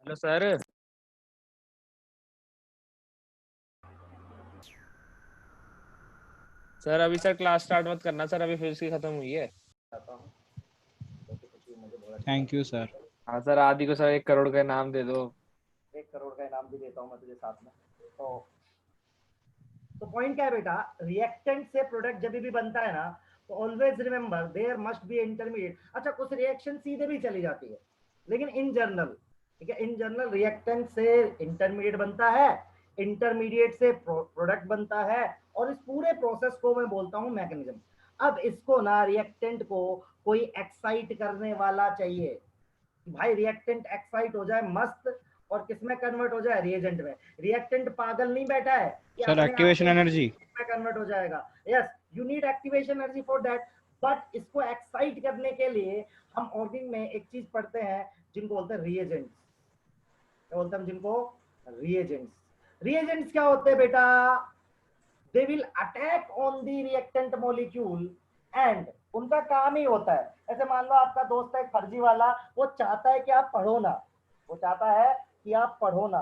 Hello sir. Sir अभी sir class start मत करना सर, अभी फिजिक्स की खत्म हुई है। Thank you sir. हाँ सर, आदि को सर 1 करोड़ का इनाम दे दो। 1 करोड़ का इनाम भी देता हूँ मैं तुझे साथ में। तो पॉइंट क्या है बेटा, रिएक्टेंट से प्रोडक्ट जब भी बनता है ना, तो always remember there must be intermediate. अच्छा, कुछ रिएक्शन सीधे भी चली जाती है, लेकिन इन जनरल, ठीक है, इन जनरल रिएक्टेंट से इंटरमीडिएट बनता है, इंटरमीडिएट से प्रोडक्ट बनता है, और इस पूरे प्रोसेस को मैं बोलता हूँ मैकेनिज्म। अब इसको ना रिएक्टेंट को कोई एक्साइट करने वाला चाहिए, भाई रिएक्टेंट एक्साइट हो जाए मस्त, और किसमें कन्वर्ट हो जाए, रिएजेंट में। रिएक्टेंट पागल नहीं बैठा है कि सर अपने आप एक्टिवेशन एनर्जी में कन्वर्ट हो जाएगा। Yes, you need activation energy for that, but इसको एक्साइट करने के लिए हम ऑर्गेनिक में एक चीज पढ़ते हैं जिनको बोलते हैं रिएजेंट्स। क्या बोलते हैं जिनको? रिएजेंट्स। रिएजेंट्स क्या होते हैं बेटा? They will attack on the reactant molecule and उनका काम ही होता है, ऐसे मान लो आपका दोस्त है एक फर्जी वाला, वो चाहता है कि आप पढ़ो ना, वो चाहता है कि आप पढ़ो ना,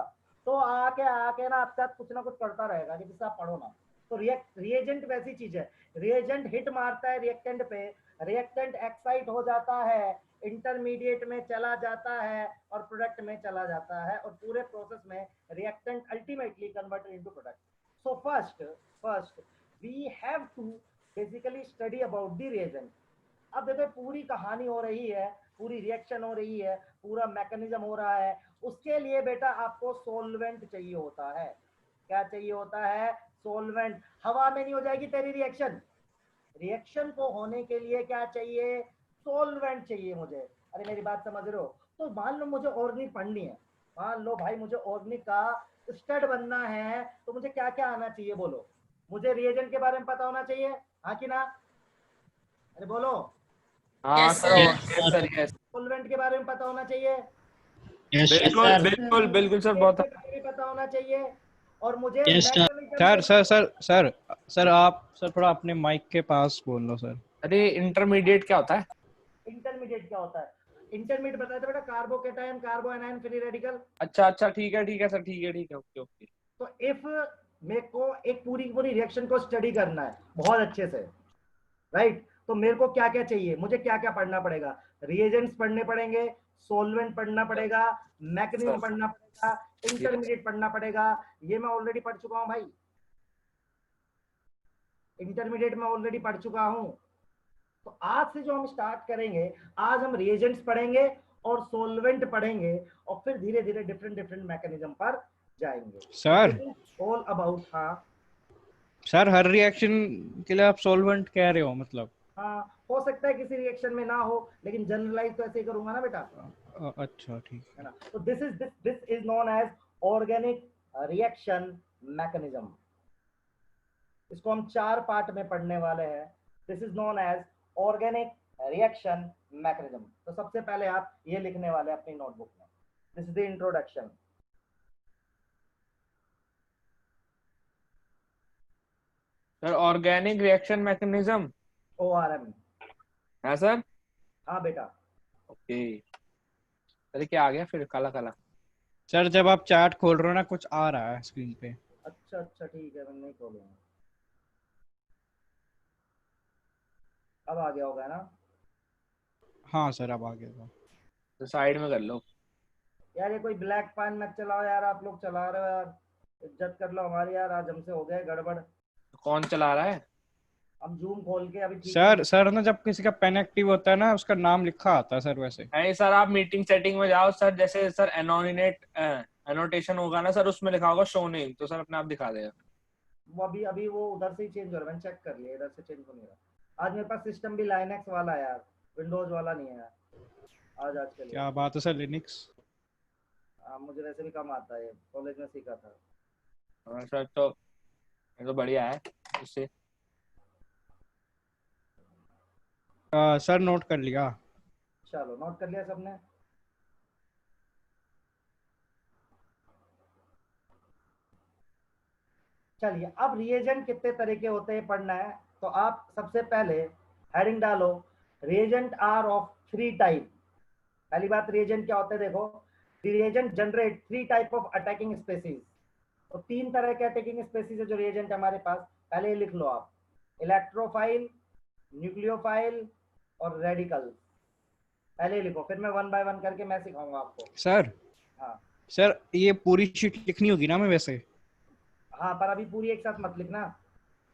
तो आके आके ना आपके साथ कुछ ना कुछ करता रहेगा कि जिससे आप पढ़ो ना। तो रिएजेंट वैसी चीज है, रिएजेंट हिट मारता है रिएक्टेंट पे, रिएक्टेंट एक्साइट हो जाता है, इंटरमीडिएट में चला जाता है और प्रोडक्ट में चला जाता है, और पूरे प्रोसेस में reactant ultimately converted into product. So first we have to basically study about the reagent। अब देखो पूरी कहानी हो रही है, पूरी रिएक्शन हो रही है, पूरा मैकेनिज्म हो रहा है, उसके लिए बेटा आपको सोलवेंट चाहिए होता है। क्या चाहिए होता है? सोलवेंट। हवा में नहीं हो जाएगी तेरी रिएक्शन, रिएक्शन को होने के लिए क्या चाहिए? सोलवेंट चाहिए मुझे। अरे मेरी बात समझ रहे हो? तो मान लो मुझे ऑर्गेनिक पढ़नी है, मान लो भाई मुझे ऑर्गेनिक का स्टड बनना है, तो मुझे क्या क्या आना चाहिए बोलो? मुझे रिएजेंट के बारे में पता होना चाहिए, हाँ कि ना? अरे बोलो। हाँ sir, yes sir, yes. Solvent के बारे में पता होना चाहिए, बिल्कुल बिल्कुल बिल्कुल सर, बहुत। के बारे में पता होना चाहिए, और मुझे sir sir sir sir sir आप सर थोड़ा अपने माइक के पास बोल लो सर। अरे इंटरमीडिएट क्या होता है? इंटरमीडिएट क्या होता है? इंटरमीडिएट बताया था बेटा, कार्बोकेटायन, कार्बो एनायन, फ्री रेडिकल। अच्छा अच्छा, ठीक है सर, ठीक है, ओके ओके। तो इफ मेरे को एक पूरी पूरी रिएक्शन को स्टडी करना है बहुत अच्छे से, राइट, तो मेरे को क्या क्या चाहिए, मुझे क्या क्या पढ़ना पड़ेगा? रिएजेंट्स पढ़ने पड़ेंगे, सोलवेंट पढ़ना पड़ेगा, मैकेनिज्म पढ़ना पड़ेगा, इंटरमीडिएट पढ़ना पड़ेगा। ये मैं ऑलरेडी पढ़ चुका हूं भाई, इंटरमीडिएट में ऑलरेडी पढ़ चुका हूं। तो आज से जो हम स्टार्ट करेंगे, आज हम रिएजेंट्स पढ़ेंगे और सोलवेंट पढ़ेंगे, और फिर धीरे धीरे डिफरेंट डिफरेंट मैकेनिज्म पर जाएंगे। सर ऑल अबाउट, हाँ सर हर रिएक्शन के लिए आप सॉल्वेंट कह रहे हो मतलब? हाँ, हो सकता है किसी रिएक्शन में ना हो, लेकिन जनरलाइज तो ऐसे ही करूंगा ना बेटा, अच्छा ठीक है ना? तो this is known as organic reaction mechanism. इसको हम 4 पार्ट में पढ़ने वाले हैं। This is known as organic reaction mechanism. तो सबसे पहले आप ये लिखने वाले हैं अपनी नोटबुक में, this is the introduction. Sir organic reaction mechanism, ORM। है सर? हाँ बेटा। ओके। अरे क्या आ गया फिर काला काला? सर जब आप चार्ट खोल रहे हो ना कुछ आ रहा है स्क्रीन पे। अच्छा अच्छा ठीक है, मैं नहीं खोलूंगा। अब आ गया होगा ना? हाँ सर अब आ गया। तो साइड में कर लो। यार ये कोई ब्लैक पैन मत चलाओ यार, आप लोग चला रहे हो यार, इज्जत कर लो हमारी यार, आज हमसे हो गए गड़बड़। कौन चला रहा है? हम जूम खोल के अभी ठीक सर सर ना जब किसी का पेन एक्टिव होता है ना उसका नाम लिखा आता है सर वैसे। नहीं सर, आप मीटिंग सेटिंग में जाओ सर, जैसे सर एनोनिनेट एनोटेशन होगा ना सर, उसमें लिखा होगा शो नेम, तो सर अपने आप दिखा देगा। वो अभी अभी वो उधर से ही चेंज हो रहा है, मैंने चेक कर लिया, इधर से चेंज हो नहीं रहा। आज मेरे पास सिस्टम भी लाइनक्स वाला है यार, विंडोज वाला नहीं है यार, आज के लिए। क्या बात है सर, लिनक्स? मुझे वैसे भी कम आता है, कॉलेज में सीखा था। हाँ सर, तो ये तो बढ़िया है इससे। सर नोट कर लिया। चलो नोट कर लिया सबने? चलिए, अब रिएजेंट कितने तरह के होते हैं पढ़ना है, तो आप सबसे पहले हेडिंग डालो, रिएजेंट आर ऑफ 3 टाइप। पहली बात, रिएजेंट क्या होते हैं देखो, reagent generate 3 type of attacking species. तो 3 तरह के अटैकिंग स्पेसीज है जो रिएजेंट हमारे पास। पहले ये लिख लो आप, इलेक्ट्रोफाइल, न्यूक्लियोफाइल और रेडिकल। पहले लिखो, फिर मैं 1 बाय 1 करके मैं सिखाऊंगा आपको। सर हाँ सर ये पूरी शीट लिखनी होगी ना मैं वैसे? हाँ, पर अभी पूरी एक साथ मत लिखना।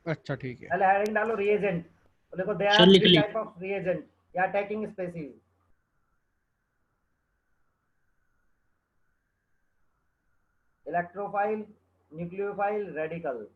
अच्छा ठीक है पहले हेडिंग डालो रिएजेंट, तो देखो दे सर आर लिख 3 ली। टाइप ऑफ रिएजेंट या attacking species. Electrophile, nucleophile, radical.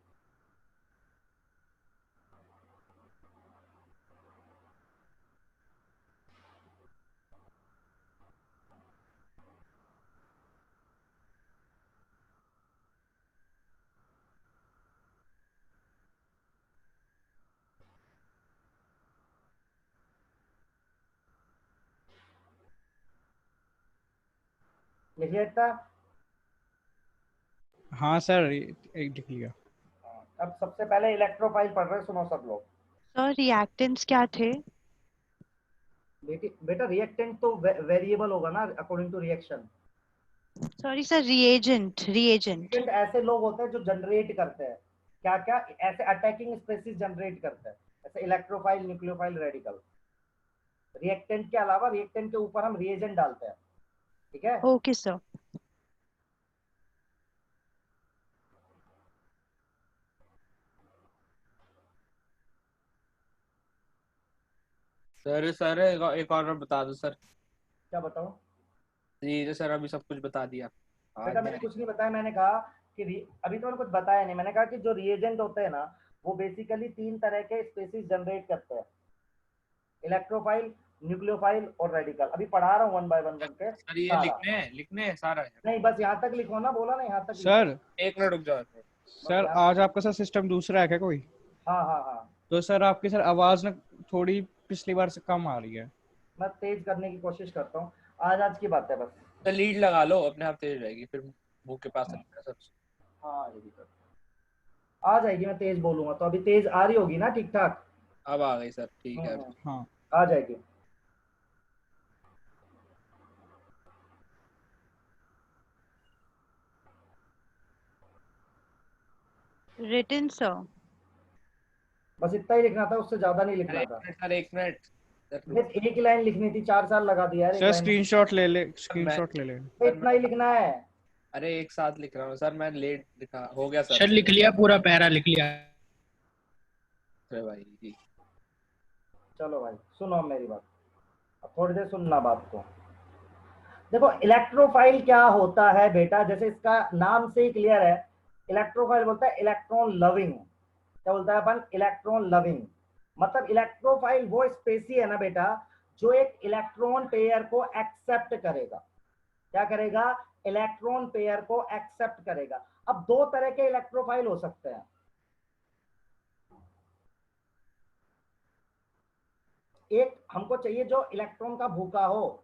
लिखिए इतना। हाँ सर एक लिख लिया। अब सबसे पहले इलेक्ट्रोफाइल पढ़ रहे, सुनो सब लोग। सर रिएक्टेंट्स क्या थे? बेटा रिएक्टेंट तो वेरिएबल होगा ना according to reaction. Sorry sir, reagent. Reagent ऐसे लोग होते हैं जो जनरेट करते हैं क्या क्या, ऐसे अटैकिंग स्पेसीज जनरेट करते हैं, ऐसे इलेक्ट्रोफाइल, न्यूक्लियोफाइल, रेडिकल। रिएक्टेंट के अलावा रिएक्टेंट के ऊपर हम रिएजेंट डालते हैं, ठीक है। Okay sir. सर एक और बता दो सर। क्या बताऊं? जी जो सर अभी सब कुछ बता दिया। बेटा मैंने कुछ नहीं बताया, मैंने कहा कि अभी तो मैंने कुछ बताया नहीं। मैंने कहा कि जो रिएजेंट होते हैं ना, वो बेसिकली 3 तरह के स्पेसीज जनरेट करते हैं, इलेक्ट्रोफाइल, न्यूक्लियोफाइल और रेडिकल। अभी पढ़ा रहा हूँ 1 बाय 1 करके सर ये सारा। लिखने हैं सारा। नहीं बस यहाँ तक लिखो ना, बोला ना यहाँ तक लिखो। सर एक मिनट रुक जाओ एक मिनट। सर आज आपका सर सिस्टम दूसरा है क्या कोई? हाँ हाँ हाँ, तो सर आपकी सर आवाज ना थोड़ी पिछली बार से कम आ रही है। मैं तेज करने की कोशिश करता हूँ। आज की बात है बस। तो लीड लगा लो, अपने आप तेज रहेगी, फिर मुंह के पास रखना सर। हाँ ये भी कर, आ जाएगी। मैं तेज बोलूंगा तो अभी तेज आ रही होगी ना ठीक ठाक? अब आ गई सर, ठीक है। हाँ आ जाएगी। Written sir. बस इतना ही लिखना था, उससे ज्यादा नहीं लिखना था। सर एक मिनट बस एक ही लाइन लिखनी थी, 4 साल लगा दिया यार एक सर लाइन में। स्क्रीनशॉट ले ले, स्क्रीनशॉट ले ले। इतना ही लिखना है। अरे एक साथ लिख रहा हूँ सर, मैं लेट लिखा हो गया सर। सर लिख लिया, पूरा पैरा लिख लिया। अरे भाई जी। चलो भाई सुनो अब मेरी बात, अब थोड़ी देर सुनना बात को। देखो इलेक्ट्रोफाइल क्या होता है बेटा, जैसे इसका नाम से ही क्लियर है। इलेक्ट्रोफाइल बोलता है इलेक्ट्रॉन लविंग। क्या बोलता है अपन? Electron loving. मतलब इलेक्ट्रोफाइल वो स्पेसी है ना बेटा, जो एक इलेक्ट्रॉन पेयर को एक्सेप्ट करेगा। क्या करेगा? इलेक्ट्रॉन पेयर को एक्सेप्ट करेगा। अब 2 तरह के इलेक्ट्रोफाइल हो सकते हैं। एक हमको चाहिए जो इलेक्ट्रॉन का भूखा हो।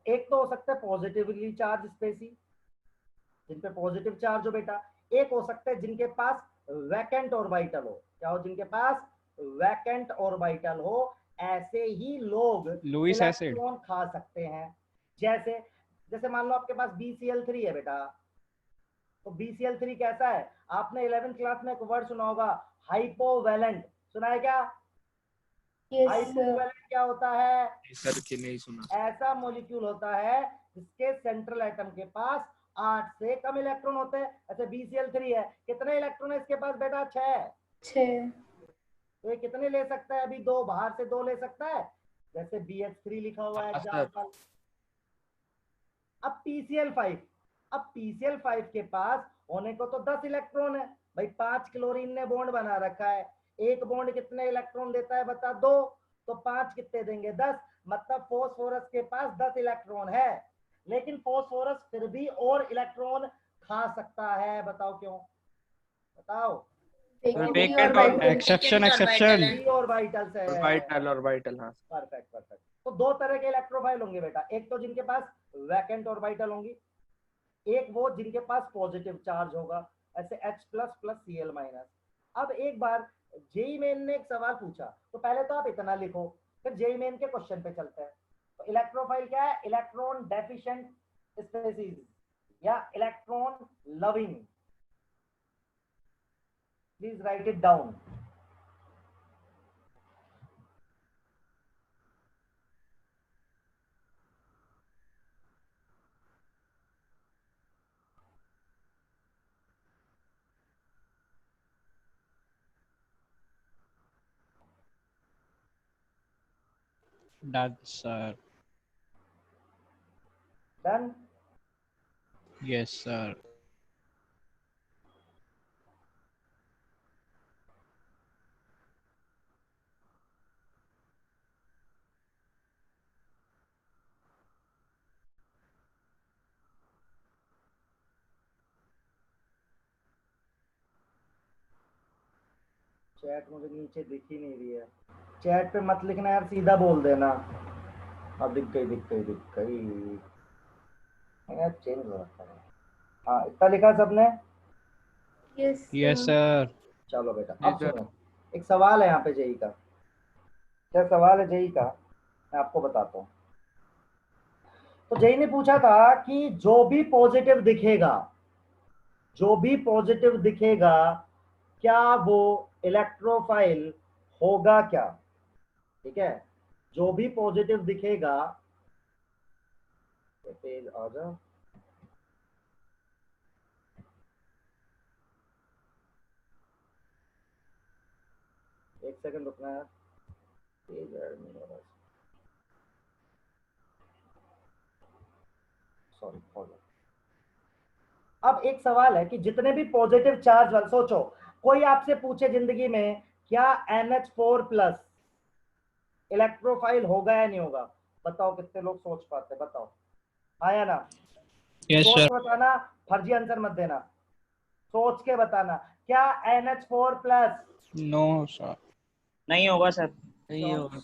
एक तो हो सकता है पॉजिटिवली चार्ज स्पेसी, जिन पे पॉजिटिव चार्ज हो बेटा। एक हो सकता है जिनके पास वैकेंट ऑर्बिटल हो। क्या हो? जिनके पास वैकेंट ऑर्बिटल हो। ऐसे ही लोग लुईस एसिड। इलेक्ट्रॉन खा सकते हैं। जैसे जैसे मान लो आपके पास BCl3 है बेटा, तो BCl3 कैसा है? आपने 11th क्लास में एक वर्ड सुना होगा, हाइपोवैलेंट। सुना है क्या? हाइपोवैलेंट क्या होता है? सर की नहीं सुना। ऐसा मॉलिक्यूल होता है जिसके सेंट्रल एटम के पास 8 से कम इलेक्ट्रॉन होते हैं। ऐसे BCl3 है, कितने इलेक्ट्रॉन है इसके पास बेटा? 6। तो ये कितने ले सकता है? अभी 2, बाहर से 2 ले सकता है, जैसे BH3 लिखा हुआ है एग्जाम्पल। अब PCl5, अब PCl5 के पास होने को तो 10 इलेक्ट्रॉन है भाई। 5 क्लोरीन ने बॉन्ड बना रखा है। एक बॉन्ड कितने इलेक्ट्रॉन देता है बता? 2। तो 5 कितने देंगे? 10। मतलब फोस्फोरस के पास 10 इलेक्ट्रॉन है, लेकिन फोस्फोरस फिर भी और इलेक्ट्रॉन खा सकता है। बताओ क्यों? बताओ। Exception exception. ऑर्बिटल से ऑर्बिटल हाँ। Perfect perfect. तो 2 तरह के इलेक्ट्रोफाइल होंगे बेटा। एक तो जिनके पास वैकेंट ऑर्बिटल होंगी, एक वो जिनके पास पॉजिटिव चार्ज होगा, ऐसे H plus plus Cl minus. अब एक बार जेई मेन ने एक सवाल पूछा, तो पहले तो आप इतना लिखो, फिर जेई मेन के क्वेश्चन पे चलते हैं। तो इलेक्ट्रोफाइल क्या है? इलेक्ट्रॉन डेफिशिएंट स्पेसीज या electron loving, please right it down. Done, sir. Done. Yes, sir. Chat मुझे नीचे दिख ही नहीं रही है, चैट पे मत लिखना यार, सीधा बोल देना। अब दिख गई, दिख गई, दिख गई यार, चेंज हो रखा है। हाँ, इतना लिखा सबने? Yes, sir. चलो बेटा, जी अब सर। सुनो, एक सवाल है यहाँ पे जेई का। क्या सवाल है जेई का, मैं आपको बताता हूँ। तो जेई ने पूछा था कि जो भी पॉजिटिव दिखेगा, जो भी पॉजिटिव दिखेगा, क्या वो इलेक्ट्रोफाइल होगा क्या? ठीक है, जो भी पॉजिटिव दिखेगा, ये पेज आ जाओ, एक सेकंड रुकना है, पेज ऐड नहीं हो रहा, सॉरी। अब एक सवाल है कि जितने भी पॉजिटिव चार्ज, सोचो कोई आपसे पूछे जिंदगी में क्या NH4+ इलेक्ट्रोफाइल होगा या नहीं होगा, बताओ कितने लोग सोच पाते, बताओ, हाँ या ना? Yes, सोच sir. के बताना, फर्जी आंसर मत देना, सोच के बताना, क्या NH4+? No, sir. नहीं होगा सर। नहीं होगा।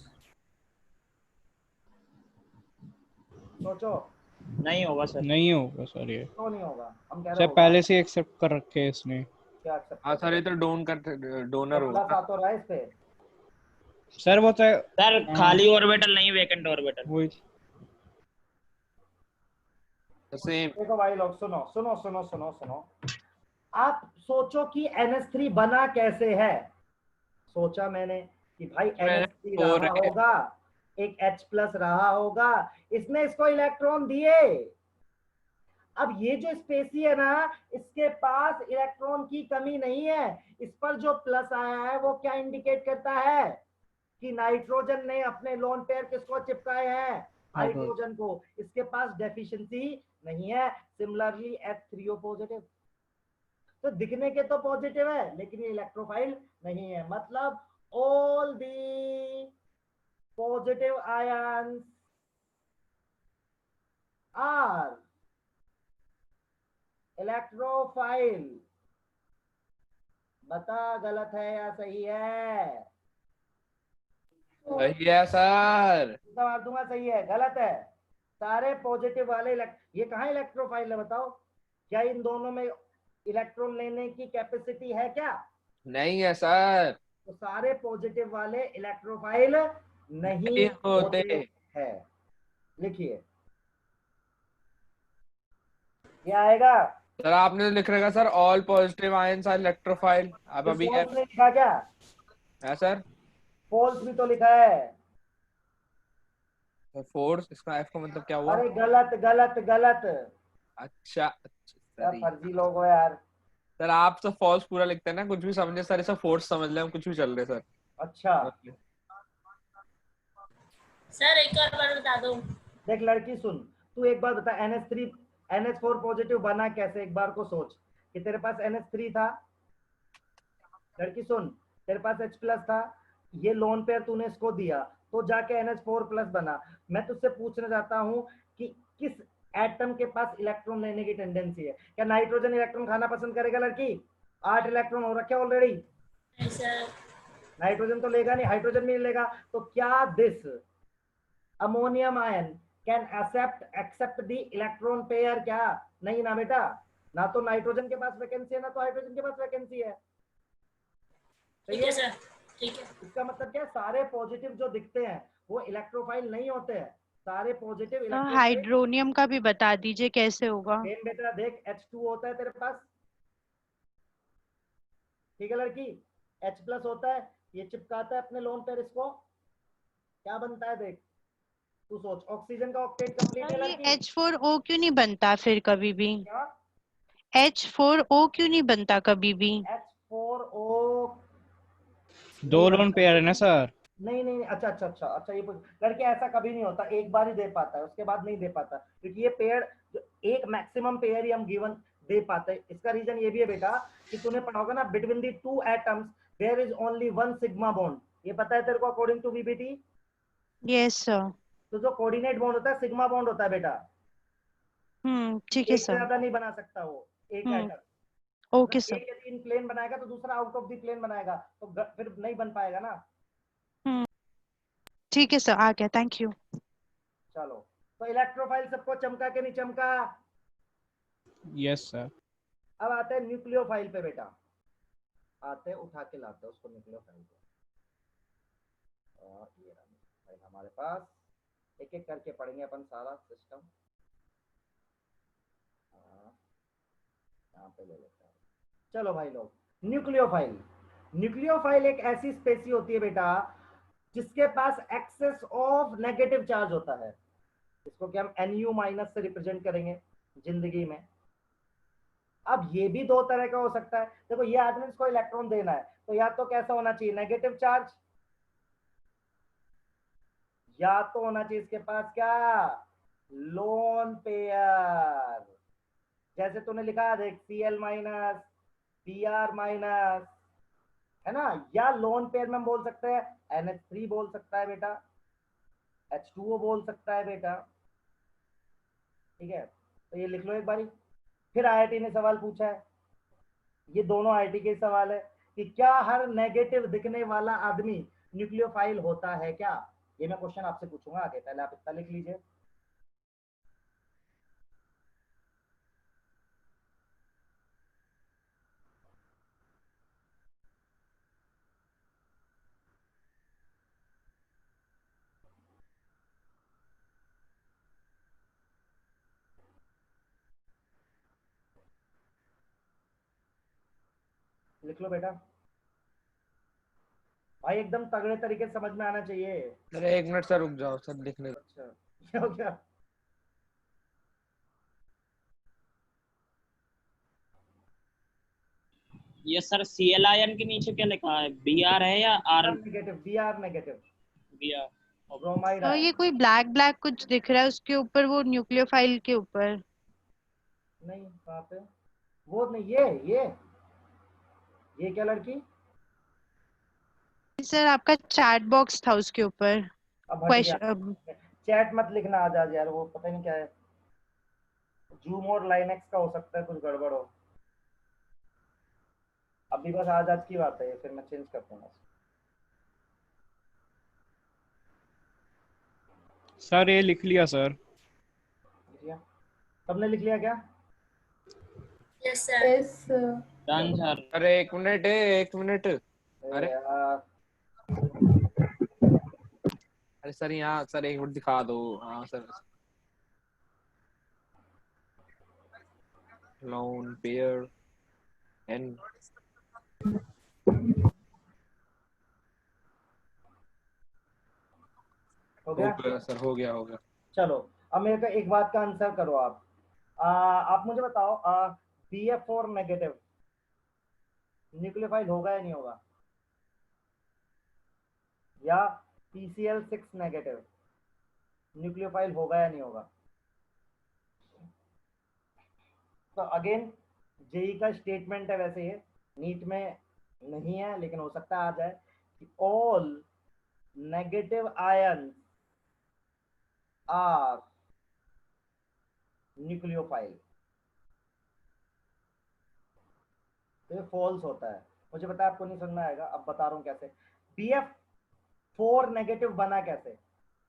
सोचो, नहीं होगा सर। नहीं होगा सर ये। क्यों नहीं होगा? हम कह रहे सर होगा। पहले से एक्सेप्ट कर रखे है इसने। क्या accept हाँ कर सर, रहे ये तो डोनर हो? होगा प्लस आ तो रहा है इस पे। सर वो तो सर हाँ, खाली ऑर्बिटल नहीं, वेकेंट ऑर्बिटल। वही। सेम। देखो भाई लोग, सुनो सुनो सुनो सुनो सुनो, आप सोचो कि NH3 बना कैसे है। सोचा मैंने कि भाई NH3 फोर रहा है। होगा, एक H+ रहा होगा, इसने इसको इलेक्ट्रॉन दिए। अब ये जो स्पेसी है ना, इसके पास इलेक्ट्रॉन की कमी नहीं है। इस पर जो प्लस आया है वो क्या इंडिकेट करता है कि नाइट्रोजन ने अपने लोन पेयर किसको चिपकाए हैं, हाइड्रोजन को। इसके पास डेफिशिएंसी नहीं है। सिमिलरली H3O पॉजिटिव, तो दिखने के तो पॉजिटिव है लेकिन ये इलेक्ट्रोफाइल नहीं है, मतलब all the positive ions are electrophile. बता गलत है या सही है? सही है सर। मार दूंगा, सही है गलत है? सारे पॉजिटिव वाले ये कहाँ इलेक्ट्रोफाइल है, बताओ? क्या इन दोनों में इलेक्ट्रॉन लेने की कैपेसिटी है क्या? नहीं है सर। तो सारे पॉजिटिव वाले इलेक्ट्रोफाइल नहीं नहीं होते। होते हैं। लिखिए, ये आएगा। सर आपने तो लिख रखा sir, all positive ions are electrophile. आप अभी फॉल्स नहीं लिखा क्या? है सर। फॉल्स भी तो लिखा है। फोर्स, इसका एफ का मतलब क्या हुआ? अरे गलत गलत गलत, अच्छा क्या सर। फर्जी लोग हो यार। सर आप तो फॉल्स पूरा लिखते हैं ना, कुछ भी समझे सर, इसे फोर्स समझ ले, हम कुछ भी चल रहे सर। अच्छा, सर एक और बार बता दो। देख लड़की सुन, तू एक बार बता, NH4 पॉजिटिव बना कैसे, एक बार को सोच कि तेरे पास NH3 था। लड़की सुन, तेरे पास H+ था, ये लोन पेयर तूने इसको दिया तो जाके NH4+ बना। मैं तुझसे पूछना चाहता हूँ कि किस एटम के पास इलेक्ट्रॉन लेने की टेंडेंसी है? क्या नाइट्रोजन इलेक्ट्रॉन खाना पसंद करेगा लड़की? 8 इलेक्ट्रॉन हो रखे ऑलरेडी। नहीं सर। नाइट्रोजन तो लेगा नहीं, हाइड्रोजन भी नहीं लेगा। तो क्या this ammonium ion can accept the electron pair? क्या नहीं ना बेटा, ना तो नाइट्रोजन के पास वैकेंसी है ना तो हाइड्रोजन के पास वैकेंसी है। ठीक है सर, ठीक है। इसका मतलब क्या है, सारे पॉजिटिव जो दिखते हैं वो इलेक्ट्रोफाइल नहीं होते हैं, सारे पॉजिटिव सर इलेक्ट्रॉन हाइड्रोनियम का भी बता दीजिए कैसे होगा। सेम बेटा देख H2 होता है तेरे पास, ठीक है लड़की, H प्लस होता है, ये चिपकाता है अपने लोन पेयर, इसको क्या बनता है देख, तू सोच, ऑक्सीजन का ऑक्टेट कंप्लीट है सर ये लड़की। H4O क्यों नहीं बनता फिर कभी भी? क्या H4O क्यों नहीं बनता कभी भी? H4O दो लोन पेयर है ना सर। नहीं नहीं, अच्छा अच्छा अच्छा अच्छा, ये लड़के ऐसा कभी नहीं होता, एक बार ही दे पाता है, उसके बाद नहीं दे पाता, क्योंकि ये पेयर एक मैक्सिमम पेयर ही हम गिवन दे पाते हैं। इसका रीजन ये भी है बेटा कि तूने पढ़ा होगा ना, between the two atoms there is only one sigma bond, ये पता है तेरे को according to BBT. Yes sir. तो जो कोऑर्डिनेट बॉन्ड होता है सिग्मा बॉन्ड होता है बेटा, ठीक है एक से सर। ज्यादा नहीं बना सकता वो एक एटम। Okay sir. एक यदि इन प्लेन बनाएगा तो दूसरा आउट ऑफ द प्लेन बनाएगा, तो फिर नहीं बन पाएगा ना। ठीक है सर, आ गया, थैंक यू। चलो, तो इलेक्ट्रोफाइल सबको चमका के नहीं चमका। Yes sir. अब आते हैं न्यूक्लियोफाइल पे बेटा, आते हैं उठा के लाते हैं उसको न्यूक्लियोफाइल पे, और ये फाइल हमारे पास, एक एक करके पढ़ेंगे अपन सारा सिस्टम। यहाँ पे ले लेते हैं। चलो भाई लोग, न्यूक्लियोफाइल, न्यूक्लियोफाइल एक ऐसी स्पेसी होती है बेटा जिसके पास एक्सेस ऑफ नेगेटिव चार्ज होता है, इसको क्या हम NU माइनस से रिप्रेजेंट करेंगे जिंदगी में। अब ये भी दो तरह का हो सकता है, देखो ये आदमी इसको इलेक्ट्रॉन देना है, तो या तो कैसा होना चाहिए, नेगेटिव चार्ज, या तो होना चाहिए इसके पास क्या, लोन पेयर, जैसे तूने लिखा देख Cl माइनस Br माइनस, है ना, या लोन पेयर में बोल सकते हैं NH3 बोल सकता है बेटा, H2O बोल सकता है बेटा, ठीक है। तो ये लिख लो एक बारी। फिर IIT ने सवाल पूछा है, ये दोनों IIT के सवाल है कि क्या हर नेगेटिव दिखने वाला आदमी न्यूक्लियोफाइल होता है क्या, ये मैं क्वेश्चन आपसे पूछूंगा आगे, पहले आप इतना लिख लीजिए। लिख लो बेटा भाई, एकदम तगड़े तरीके से समझ में आना चाहिए। अरे एक मिनट सर रुक जाओ सर लिखने दो। अच्छा क्या हो गया, ये सर Cl आयन के नीचे क्या लिखा है, Br है या R? Negative, Br negative, Br। Bromide तो आयन। ये कोई ब्लैक ब्लैक कुछ दिख रहा है उसके ऊपर, वो न्यूक्लियोफाइल के ऊपर। नहीं कहाँ पे, वो नहीं, ये क्या लड़की, सर आपका चैट बॉक्स था उसके ऊपर अब हट गया, क्वेश्चन। चैट मत लिखना आज यार, वो पता नहीं क्या है, जूम और लाइनेक्स का हो सकता है कुछ गड़बड़ हो। अभी बस आज की बात है, फिर मैं चेंज कर दूंगा। सर ये लिख लिया सर। लिख लिया, सबने लिख लिया क्या? Yes sir. Done sir. अरे एक मिनट। अरे यार अरे सर यहाँ सर एक मिनट दिखा दो, हाँ सर, लोन पेयर एंड हो गया सर, हो गया। चलो, अब मेरे को एक बात का आंसर करो आप, आप मुझे बताओ, BF4 नेगेटिव न्यूक्लियोफाइल होगा या नहीं होगा, या PCl6 नेगेटिव न्यूक्लियोफाइल होगा या नहीं होगा। तो अगेन जेई का स्टेटमेंट है, वैसे ये नीट में नहीं है लेकिन हो सकता है आ जाए, कि all negative ion are nucleophile. तो ये फॉल्स होता है, मुझे पता है आपको नहीं समझ में आएगा, अब बता रहा हूँ कैसे। BF4 नेगेटिव बना कैसे,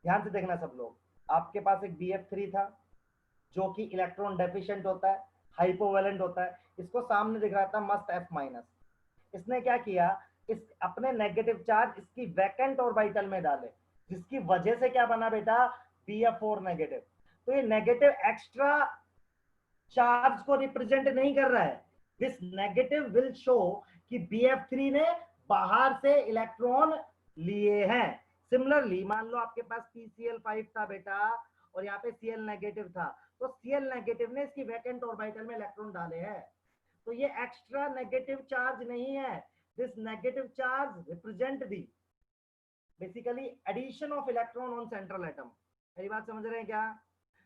ध्यान से देखना सब लोग। आपके पास एक BF3 था जो कि इलेक्ट्रॉन डेफिशिएंट होता है, हाइपोवेलेंट होता है, इसको सामने दिख रहा था मस्त F माइनस। इसने क्या किया, इस अपने नेगेटिव चार्ज इसकी वैकेंट ऑर्बिटल में डाले, जिसकी वजह से क्या बना बेटा, BF4 नेगेटिव। तो ये नेगेटिव एक्स्ट्रा चार्ज को रिप्रेजेंट नहीं कर रहा है। दिस नेगेटिव विल शो कि BF3 ने बाहर से इलेक्ट्रॉन लिए हैं। सिमिलरली मान लो आपके पास PCl5 था बेटा और यहाँ पे Cl नेगेटिव था, तो Cl नेगेटिव ने इसकी वैकेंट ऑर्बिटल में इलेक्ट्रॉन डाले हैं। तो ये एक्स्ट्रा नेगेटिव चार्ज नहीं है। This negative charge represent the basically addition of electron on central atom. मेरी बात समझ रहे हैं क्या?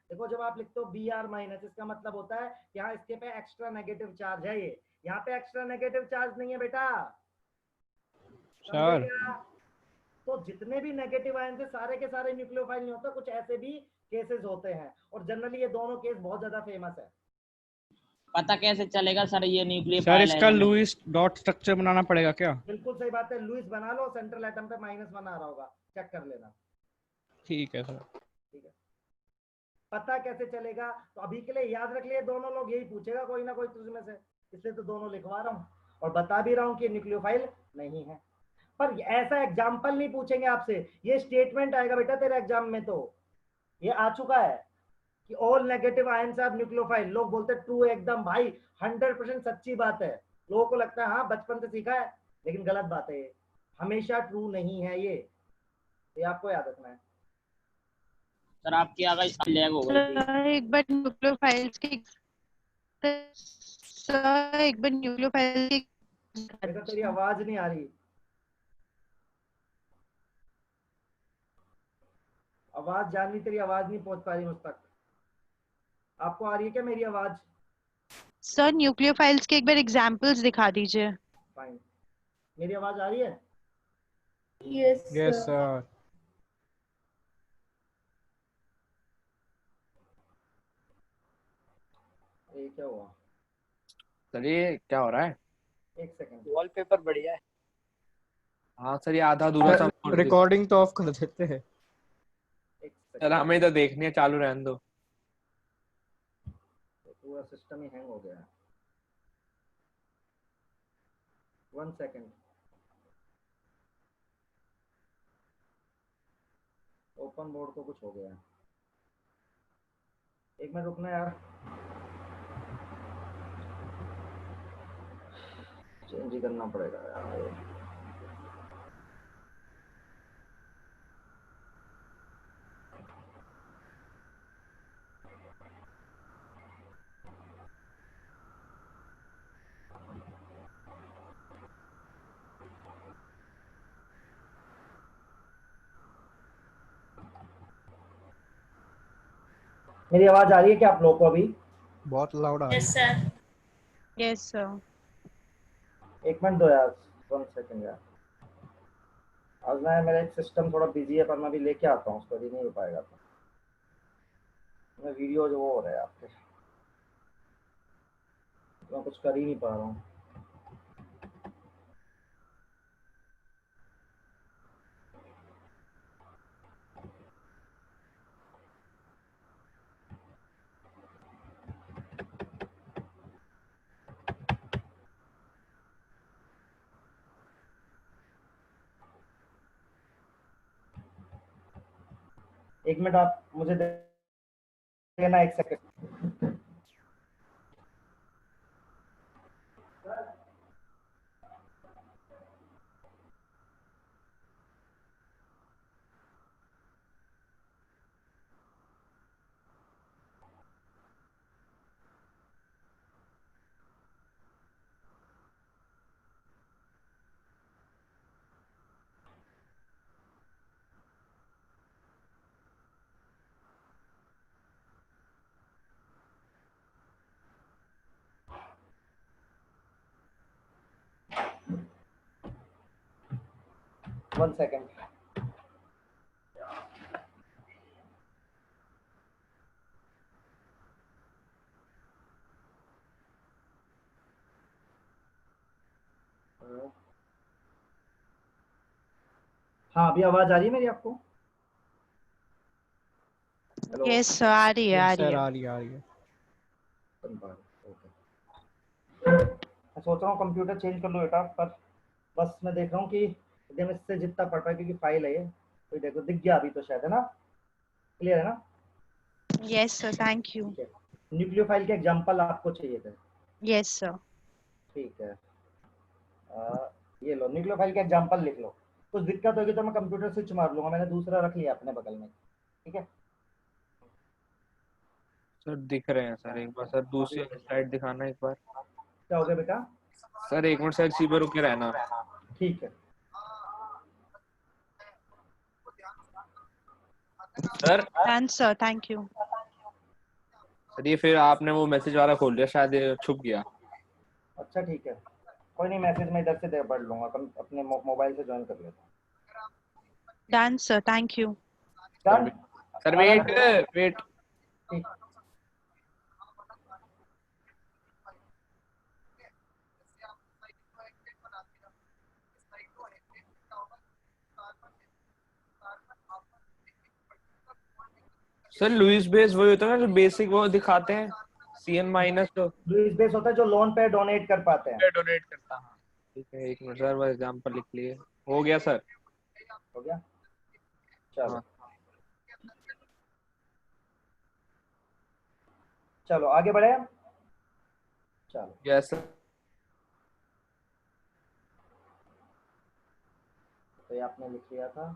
देखो जब आप लिखते हो Br- इसका मतलब होता है यहाँ इसके पे एक्स्ट्रा नेगेटिव चार्ज है। ये यहाँ पे एक्स्ट्रा नेगेटिव चार्ज नहीं है बेटा। सर तो जितने भी नेगेटिव आयन थे सारे के सारे न्यूक्लियोफाइल नहीं होता, कुछ ऐसे भी केसेस होते हैं और जनरली ये दोनों केस बहुत ज्यादा फेमस है। पता कैसे चलेगा सर ये सर न्यूक्लियोफाइल है इसका या नहीं? लुईस डॉट स्ट्रक्चर बनाना पड़ेगा क्या? बिल्कुल सही बात है, लुईस बना लो, सेंट्रल एटम पे -1 आ रहा होगा, चेक कर लेना। ठीक है सर। ठीक है, पता कैसे चलेगा? तो अभी के लिए याद रख लिए, दोनों लोग यही पूछेगा कोई ना कोई तुझमें से, इसलिए तो दोनों लिखवा रहा हूँ और बता भी रहा हूँ कि न्यूक्लियोफाइल नहीं है। पर ऐसा एग्जाम्पल नहीं पूछेंगे आपसे, ये स्टेटमेंट आएगा बेटा तेरे एग्जाम में। तो ये आ चुका है कि all negative ions are nucleophile. लोग बोलते हैं ट्रू, एकदम भाई 100% सच्ची बात है। लोगों को लगता है हाँ बचपन से सीखा है, लेकिन गलत बात है, ये हमेशा ट्रू नहीं है। ये आपको याद रखना है। सर आपकी आवाज लैग हो गई थी। सर एक बार न्यूक्लियोफाइल्स की सर एक बार न्यूक्लियोफाइल की बेटा तेरी आवाज नहीं आ रही, आवाज जानवी, तेरी आवाज नहीं पहुंच पा रही मुझ तक। आपको आ रही है क्या मेरी आवाज? सर न्यूक्लियोफाइल्स के एक बार एग्जांपल्स दिखा दीजिए। फाइन, मेरी आवाज आ रही है? Yes, yes sir. सर। ये क्या हुआ? सर ये क्या हो रहा है? एक सेकंड। वॉलपेपर बढ़िया है। हाँ सर, ये आधा अधूरा सा रिकॉर्डिंग तो ऑफ कर देते हैं। एक सर सेकंड, हमें तो देखनी है, चालू रहने दो। पूरा सिस्टम ही हैंग हो गया है। 1 सेकंड, ओपन बोर्ड को कुछ हो गया है। 1 मिनट रुकना यार, चेंज ही करना पड़ेगा यार। मेरी आवाज आ रही है क्या आप लोगों को अभी? बहुत लाउड आ रही Yes, है। sir. Yes sir. 1 मिनट दो यार, 1 सेकंड यार। आज ना मेरा एक सिस्टम थोड़ा बिजी है, पर मैं अभी लेके आता हूँ उसको, अभी नहीं हो पाएगा। तो मैं वीडियो जो वो हो रहा है आपके, मैं कुछ कर ही नहीं पा रहा हूँ। एक मिनट आप मुझे देना, 1 सेकंड। One second. हाँ अभी आवाज आ रही है मेरी आपको? हेलो? यस सर, आ रही है, आ रही सर है। आ रही है। मैं सोच रहा हूँ कंप्यूटर चेंज कर लो बेटा, पर बस मैं देख रहा हूँ कि एकदम इससे जितना पड़ रहा है, क्योंकि फाइल है ये। तो देखो दिख गया अभी तो शायद, है ना? क्लियर है ना? Yes, sir. Thank you. ठीक है, न्यूक्लियोफाइल के एग्जांपल आपको चाहिए थे। Yes, sir. ठीक है, ये लो न्यूक्लियोफाइल के एग्जांपल लिख लो। कुछ दिक्कत होगी तो मैं कंप्यूटर स्विच मार लूंगा, मैंने दूसरा रख लिया अपने बगल में। ठीक है, सर दिख रहे हैं सर, एक बार सर दूसरी स्लाइड दिखाना एक बार। क्या हो गया बेटा? सर एक मिनट सर, इसी पर रुके रहना। ठीक है, sir Done, sir. Thank you. Sir ये फिर आपने वो मैसेज वाला खोल लिया, शायद ये छुप गया। अच्छा ठीक है, कोई नहीं, मैसेज मैं इधर से दे पढ़ लूंगा, अपने मोबाइल से ज्वाइन कर लेता Done, sir. Thank you. हूँ। Sir done. Sir wait wait. ठीक, सर लुइस बेस वही होता है ना जो बेसिक वो दिखाते हैं, CN माइनस जो लुइस बेस होता है जो लोन पे डोनेट कर पाते हैं। डोनेट करता है। ठीक है एक मिनट सर, बस एग्जांपल लिख लिए, हो गया सर। हो गया, चलो हाँ चलो आगे बढ़े। चलो, यस सर। तो ये आपने लिख लिया था।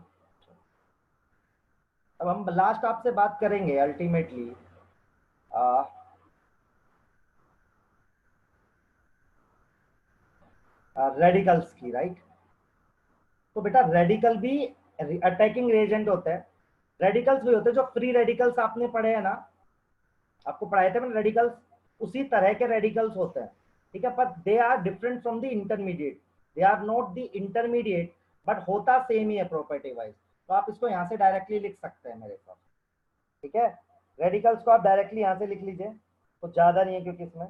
अब हम लास्ट आपसे बात करेंगे अल्टीमेटली रेडिकल्स की, राइट? तो बेटा रेडिकल भी अटैकिंग एजेंट होता है। रेडिकल्स भी होते हैं जो फ्री रेडिकल्स आपने पढ़े हैं ना, आपको पढ़ाए थे मैंने रेडिकल्स, उसी तरह के रेडिकल्स होते हैं। ठीक है, पर they are different from the intermediate, they are not the intermediate, but होता सेम ही है प्रॉपर्टी वाइज। तो आप इसको यहाँ से डायरेक्टली लिख सकते हैं मेरे पास। ठीक है, रेडिकल्स को आप डायरेक्टली यहाँ से लिख लीजिए, तो ज्यादा नहीं है क्योंकि इसमें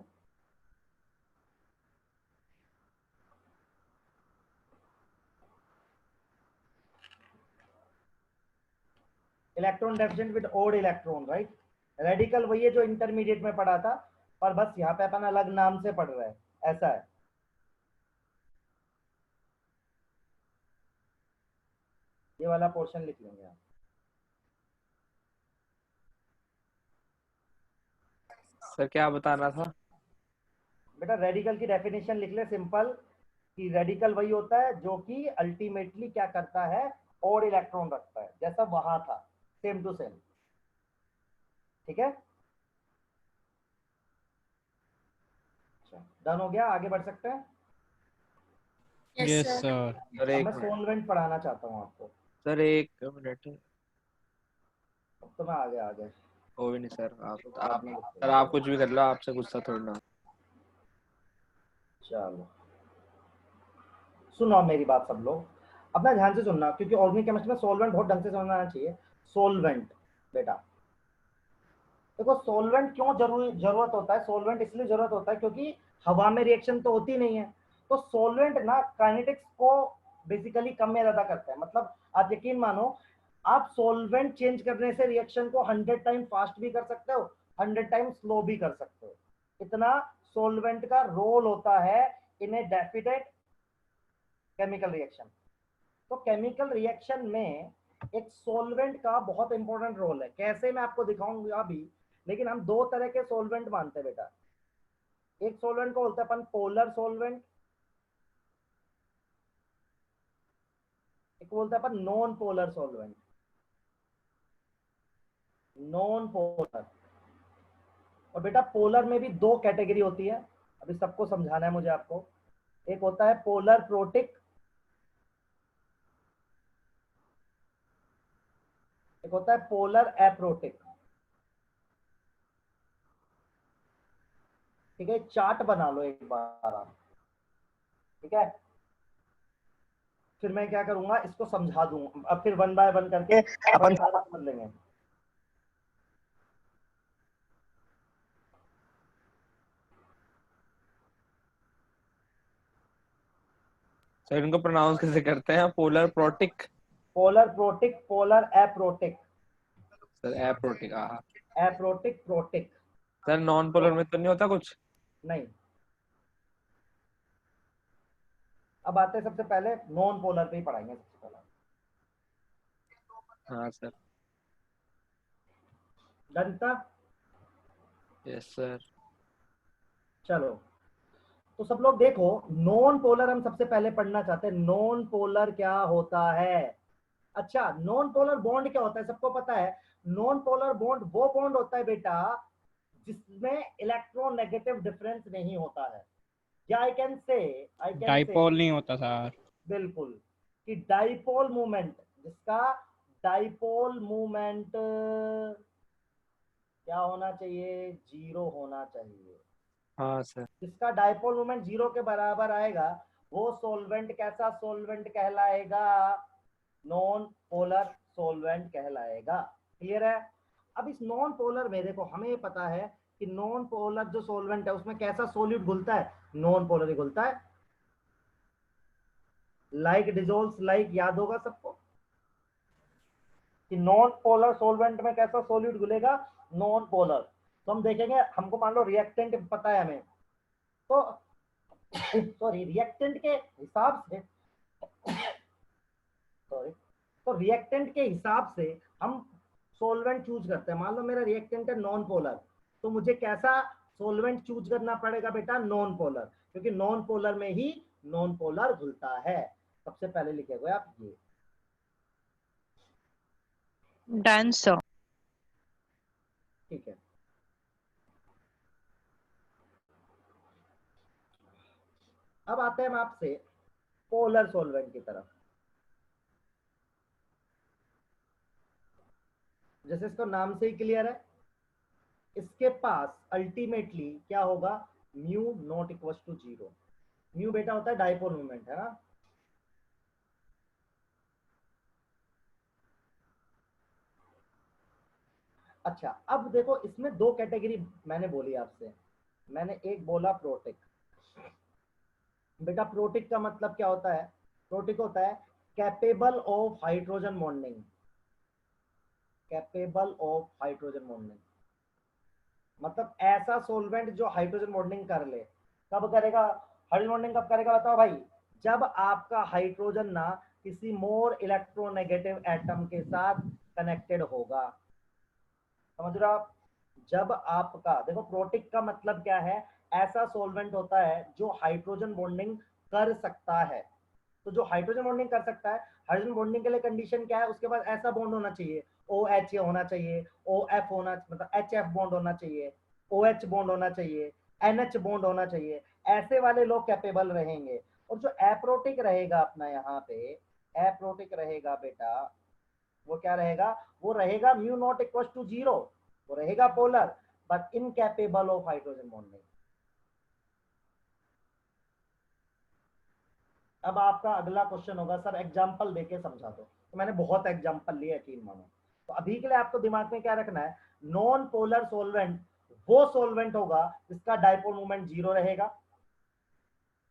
electron deficient with odd electron, right? Radical वही है जो इंटरमीडिएट में पढ़ा था, पर बस यहाँ पे अपन अलग नाम से पढ़ रहे हैं, ऐसा है। ये वाला पोर्शन लिख लेंगे आप। सर क्या बताना था? बेटा रेडिकल की डेफिनेशन लिख ले सिंपल, कि रेडिकल वही होता है जो कि अल्टीमेटली क्या करता है, और इलेक्ट्रॉन रखता है, जैसा वहां था, सेम टू सेम। ठीक है, डन हो गया, आगे बढ़ सकते हैं। Yes, yes sir. Sir. Sir अब एक मैं मिनट सोलवेंट पढ़ाना चाहता हूँ आपको। सर, एक मिनट। अब तो मैं आगे हो भी नहीं सर, आप बाद में लिखते सर हैं। आप कुछ भी कर लो, आपसे गुस्सा थोड़ी ना। चलो सुनो मेरी बात सब लोग, अपना ध्यान से सुनना, क्योंकि ऑर्गेनिक केमिस्ट्री में सोलवेंट बहुत ढंग से समझना आना चाहिए। सोलवेंट बेटा, देखो सोलवेंट क्यों जरूरत होता है, सोलवेंट इसलिए जरूरत होता है क्योंकि हवा में रिएक्शन तो होती नहीं है। तो सोलवेंट ना काइनेटिक्स को बेसिकली कम में ज्यादा करता है। मतलब आप यकीन मानो, आप सोलवेंट चेंज करने से रिएक्शन को 100 टाइम फास्ट भी कर सकते हो, 100 टाइम स्लो भी कर सकते हो। इतना सोलवेंट का रोल होता है इन ए डेफिनेट केमिकल रिएक्शन। तो केमिकल रिएक्शन में एक सोलवेंट का बहुत इंपॉर्टेंट रोल है। कैसे, मैं आपको दिखाऊंगा अभी, लेकिन हम दो तरह के सोलवेंट मानते हैं बेटा। एक सोलवेंट को बोलते हैं अपन पोलर सोलवेंट, एक बोलते हैं अपन non polar solvent. Non polar, और बेटा पोलर में भी दो कैटेगरी होती है, अभी सबको समझाना है मुझे आपको। एक होता है पोलर प्रोटिक, एक होता है पोलर एप्रोटिक। ठीक है, चार्ट बना लो एक बार आप। ठीक है, फिर मैं क्या करूंगा, इसको समझा दूंगा, अब फिर वन बाय वन करके अपन सारा समझ लेंगे। सर इनको प्रोनाउंस कैसे करते हैं? Polar protic. Polar protic, polar aprotic, sir aprotic, हाँ। Aprotic protic. Sir non polar में तो नहीं होता कुछ? नहीं, अब आते हैं सबसे पहले नॉन पोलर पे ही पढ़ाएंगे सबसे पहले। हाँ सर। डन था? Yes sir. चलो, तो सब लोग देखो, नॉन पोलर हम सबसे पहले पढ़ना चाहते हैं। नॉन पोलर क्या होता है? अच्छा, नॉन पोलर बॉन्ड क्या होता है? सबको पता है नॉन पोलर बॉन्ड वो बॉन्ड होता है बेटा जिसमें इलेक्ट्रोनेगेटिव डिफरेंस नहीं होता है, या आई कैन से डाइपोल नहीं होता सर। बिल्कुल, कि डाइपोल मूवमेंट, जिसका डाइपोल मूवमेंट क्या होना चाहिए? जीरो होना चाहिए। हाँ सर। जिसका डाइपोल मोमेंट जीरो के बराबर आएगा वो सोलवेंट कैसा सोलवेंट कहलाएगा? नॉन पोलर सोलवेंट कहलाएगा। क्लियर है? अब इस नॉन पोलर में देखो, हमें पता है कि नॉन पोलर जो सोलवेंट है उसमें कैसा सोल्यूट घुलता है? नॉन पोलर ही घुलता है। लाइक डिजोल्व्स लाइक, याद होगा सबको कि नॉन पोलर सोलवेंट में कैसा सोल्यूट घुलेगा? Non polar. तो हम देखेंगे, हमको मान लो रिएक्टेंट पता है हमें, तो सॉरी रिएक्टेंट के हिसाब से सॉरी तो रिएक्टेंट के हिसाब से हम सोलवेंट चूज करते हैं। मान लो मेरा रिएक्टेंट है नॉन पोलर, तो मुझे कैसा सोलवेंट चूज करना पड़ेगा बेटा? नॉन पोलर, क्योंकि नॉन पोलर में ही नॉन पोलर घुलता है। सबसे पहले लिखेगा आप ये। Done sir. ठीक है, अब आते हैं हम आपसे पोलर सोलवेंट की तरफ। जैसे इसको नाम से ही क्लियर है, इसके पास अल्टीमेटली क्या होगा? Mu not equal to zero. Mu बेटा होता है डाइपोल मोमेंट, है ना? अच्छा, अब देखो इसमें दो कैटेगरी मैंने बोली आपसे। मैंने एक बोला प्रोटिक। बेटा प्रोटिक का मतलब क्या होता है? प्रोटिक होता है capable of hydrogen bonding. Capable of hydrogen bonding मतलब ऐसा सोलवेंट जो हाइड्रोजन बॉन्डिंग कर ले। कब करेगा हाइड्रोजन बॉन्डिंग? कब करेगा बताओ भाई? जब आपका हाइड्रोजन ना किसी मोर इलेक्ट्रोनेगेटिव एटम के साथ कनेक्टेड होगा। समझ रहे हो आप? जब आपका, देखो प्रोटिक का मतलब क्या है? ऐसा सोलवेंट होता है जो हाइड्रोजन बॉन्डिंग कर सकता है। तो जो हाइड्रोजन बॉन्डिंग कर सकता है, हाइड्रोजन बॉन्डिंग के लिए कंडीशन क्या है? उसके पास ऐसा बॉन्ड होना चाहिए, OH होना चाहिए, OF होना, मतलब HF बॉन्ड होना चाहिए, OH बॉन्ड होना चाहिए, NH बॉन्ड होना चाहिए। ऐसे वाले लोग कैपेबल रहेंगे। और जो एप्रोटिक रहेगा अपना यहाँ पे, एप्रोटिक रहेगा बेटा, वो क्या रहेगा? वो रहेगा mu not equal to zero. वो रहेगा polar but incapable of hydrogen bonding. अब आपका अगला क्वेश्चन होगा, सर एग्जांपल देके समझा दो। तो मैंने बहुत एग्जांपल लिए, यकीन मानो। तो अभी के लिए आपको दिमाग में क्या रखना है? नॉन पोलर सोलवेंट वो सोलवेंट होगा जिसका डाइपोल मोमेंट जीरो रहेगा।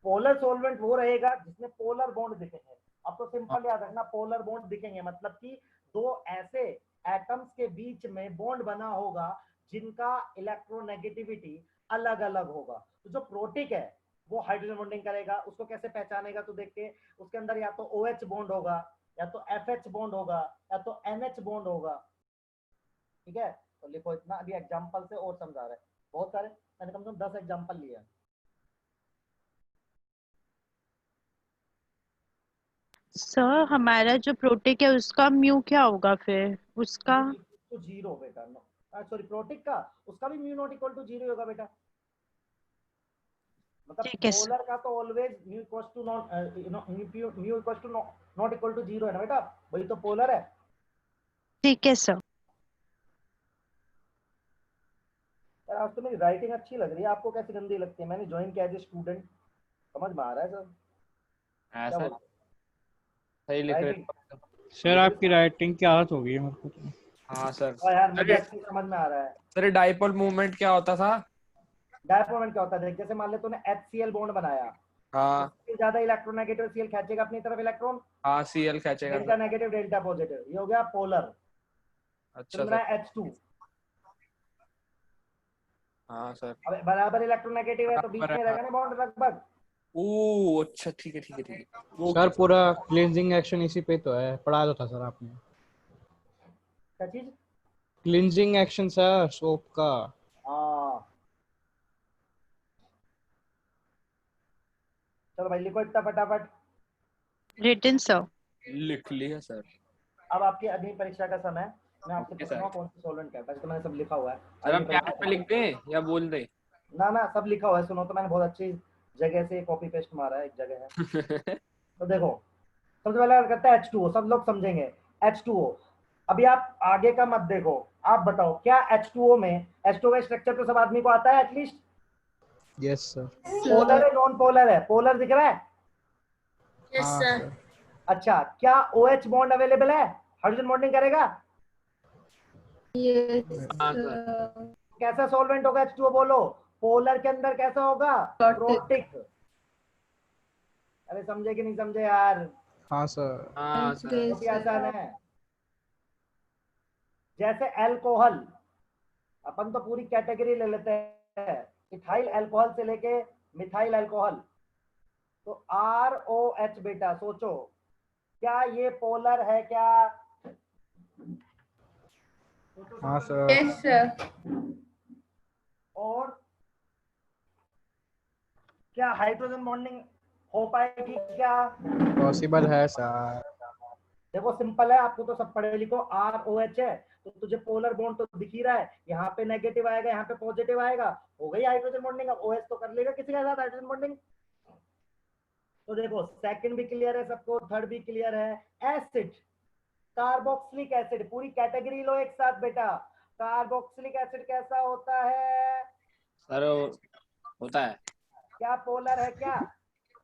पोलर सोलवेंट वो रहेगा जिसमें पोलर बॉन्ड दिखेंगे। अब तो सिंपल याद रखना, पोलर बॉन्ड दिखेंगे मतलब कि दो ऐसे एटम्स के बीच में बॉन्ड बना होगा जिनका इलेक्ट्रोनेगेटिविटी अलग अलग होगा। तो जो प्रोटिक है वो हाइड्रोजन बॉन्डिंग करेगा। उसको कैसे पहचानेगा? तो देख के, उसके अंदर या तो OH बॉन्ड होगा, या तो FH बॉन्ड होगा, या तो NH बॉन्ड होगा। ठीक है, तो लिखो इतना। अभी एग्जांपल से और समझा रहे हैं, बहुत सारे, मैंने कम से कम 10 एग्जांपल लिए। सर हमारा जो प्रोटिक है उसका म्यू क्या होगा फिर? उसका तो जीरो बेटा, सॉरी प्रोटिक का, उसका भी mu not equal to zero होगा बेटा। मतलब ठीक है सर। पोलर का तो always mu equal to not, mu equal to not equal to zero है ना बेटा, वही तो पोलर है। ठीक है सर। यार आज तो मेरी राइटिंग अच्छी लग रही है, आपको कैसी गंदी लगती है? मैंने ज्वाइन किया एज ए स्टूडेंट, समझ में आ रहा है सर? क्या ऐसा बोलते सही लिख रहे राइटिंग? हो। सर आपकी राइटिंग की आदत हो गई है मेरे को तो। हाँ सर। हाँ यार मुझे अरे अच्छी समझ में आ रहा है। सर डाइपोल मूवमेंट क्या होता था? डायपोल मोमेंट क्या होता है? देख, जैसे मान ले तूने HCl बॉन्ड बनाया, हाँ उससे ज्यादा इलेक्ट्रोनेगेटिव Cl खींचेगा अपनी तरफ इलेक्ट्रॉन, हाँ Cl खींचेगा delta sir. Negative delta positive, ये हो गया पोलर। अच्छा फिर सर। मेरा H2, हाँ सर। अब बराबर इलेक्ट्रोनेगेटिव है तो बीच बराबर है में हाँ। रहेगा ना बॉन्ड लगभग। ओ अच्छा ठीक है ठीक है ठीक है। वो सर पूरा क्लींजिंग एक्शन इसी पे तो है, पढ़ा दो था सर आपने। क्या चीज? क्लींजिंग एक्शन सर सोप का। हाँ चलो भाई लिखो इतना फटाफट। Written sir. लिख लिया सर। अब आपकी अग्नि परीक्षा का समय। मैं आपसे ओके पूछूंगा सर। कौन सी सॉल्वेंट है, वैसे तो मैंने सब लिखा हुआ है। सर अग्नि हम परीक्षा कैप पे लिख दें या बोल दें? ना ना सब लिखा हुआ है, सुनो तो मैंने बहुत अच्छी जगह से कॉपी पेस्ट मारा है, एक जगह है। तो देखो सबसे पहले करते हैं H2O, सब लोग समझेंगे। H2O अभी आप आगे का मत देखो, आप बताओ क्या H2O में H2O का स्ट्रक्चर तो सब आदमी को आता है एटलीस्ट। Yes sir. पोलर है नॉन पोलर है? पोलर दिख रहा है? यस हाँ सर। सर। अच्छा क्या OH बॉन्ड अवेलेबल है? हाइड्रोजन बॉन्डिंग करेगा? यस हाँ सर। सर। कैसा सॉल्वेंट होगा H2O बोलो? पोलर के अंदर कैसा होगा? प्रोटिक। प्रोटिक। अरे समझे कि नहीं समझे यार? हाँ सर। हाँ सर। बहुत ही आसान है। जैसे अल्कोहल, अपन तो पूरी कैटेगरी ले लेते हैं, इथाइल अल्कोहल से लेके मिथाइल अल्कोहल। तो ROH बेटा सोचो क्या ये पोलर है क्या? सोचो हाँ सोचो। सर। Yes sir. और क्या हाइड्रोजन बॉन्डिंग हो पाएगी क्या? पॉसिबल है सर। देखो सिंपल है, आपको तो सब पढ़े लिखो। ROH है तो तुझे पोलर बॉन्ड तो दिख ही रहा है, यहाँ पे नेगेटिव आएगा यहाँ पे पॉजिटिव आएगा, हो गई हाइड्रोजन बॉन्डिंग। अब OH तो कर लेगा किसी के साथ हाइड्रोजन बॉन्डिंग। तो देखो सेकंड भी क्लियर है सबको, थर्ड भी क्लियर है। एसिड, कार्बोक्सिलिक एसिड, पूरी कैटेगरी लो एक साथ बेटा। कार्बोक्सिलिक एसिड कैसा होता है? सर होता है। क्या पोलर है क्या?